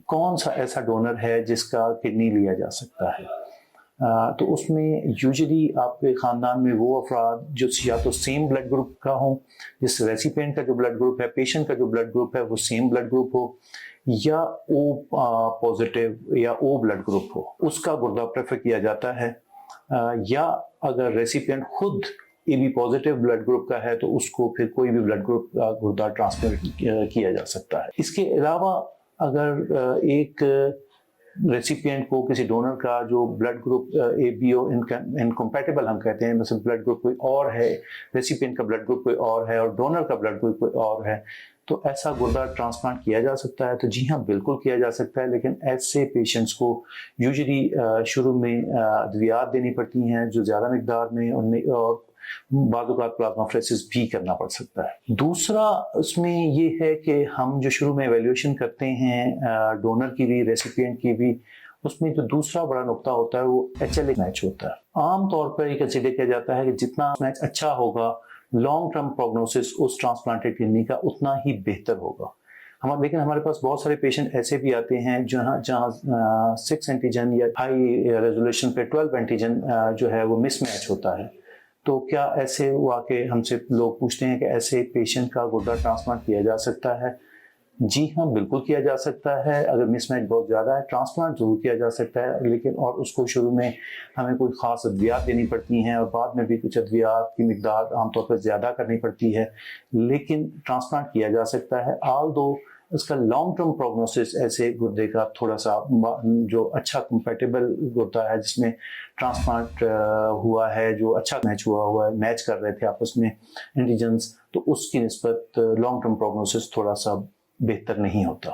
कौन सा ऐसा डोनर है जिसका किडनी लिया जा सकता है। तो उसमें यूजुअली आपके ख़ानदान में वो अफराद जो या तो सेम ब्लड ग्रुप का हो, जिस रेसिपिएंट का जो ब्लड ग्रुप है, पेशेंट का जो ब्लड ग्रुप है वो सेम ब्लड ग्रुप हो, या ओ पॉजिटिव या ओ ब्लड ग्रुप हो, उसका गुर्दा प्रेफर किया जाता है। या अगर रेसिपिएंट खुद A B positive blood group का है तो उसको फिर कोई भी ब्लड ग्रुप का गुर्दा ट्रांसप्लांट किया जा सकता है। इसके अलावा अगर एक रेसिपिएंट को किसी डोनर का जो blood group A B O incompatible हम कहते हैं, मतलब ब्लड ग्रुप कोई और है, रेसिपिएंट का ब्लड ग्रुप कोई और है और डोनर का ब्लड ग्रुप कोई और है, तो ऐसा गुर्दा ट्रांसप्लांट किया जा सकता है। तो जी हाँ, बिल्कुल किया जा सकता है, लेकिन ऐसे पेशेंट्स को यूजुअली शुरू में अद्वियात देनी पड़ती हैं जो ज़्यादा मिकदार में, और बाद औक़ात प्लाज्माफेरेसिस भी करना पड़ सकता है। दूसरा उसमें ये है कि हम जो शुरू में एवेल्यूएशन करते हैं डोनर की भी रेसिपिएंट की भी, उसमें जो दूसरा बड़ा नुकता होता है वो HLA मैच होता है। आम तौर पर ये कंसीडर किया जाता है कि जितना मैच अच्छा होगा, लॉन्ग टर्म प्रोग्नोसिस उस ट्रांसप्लांटेड किडनी का उतना ही बेहतर होगा। लेकिन हमारे पास बहुत सारे पेशेंट ऐसे भी आते हैं जहाँ 6 एंटीजन या हाई रेजोल्यूशन पे 12 एंटीजन जो है वो मिसमैच होता है। तो क्या ऐसे वाक़े हमसे लोग पूछते हैं कि ऐसे पेशेंट का गुर्दा ट्रांसप्लांट किया जा सकता है? जी हाँ, बिल्कुल किया जा सकता है। अगर मिसमैच बहुत ज़्यादा है, ट्रांसप्लांट ज़रूर किया जा सकता है, लेकिन और उसको शुरू में हमें कोई ख़ास अद्वियात देनी पड़ती हैं और बाद में भी कुछ अद्वियात की मिकदार आमतौर पर ज़्यादा करनी पड़ती है, लेकिन ट्रांसप्लांट किया जा सकता है। ऑल्दो उसका लॉन्ग टर्म प्रोग्नोसिस ऐसे गुर्दे का थोड़ा सा जो अच्छा कंपैटिबल गुर्दा है, जिसमें ट्रांसप्लांट हुआ है, जो अच्छा मैच हुआ है, मैच कर रहे थे आपस में एंटीजन्स, तो उसकी निस्बत लॉन्ग टर्म प्रोग्नोसिस थोड़ा सा बेहतर नहीं होता।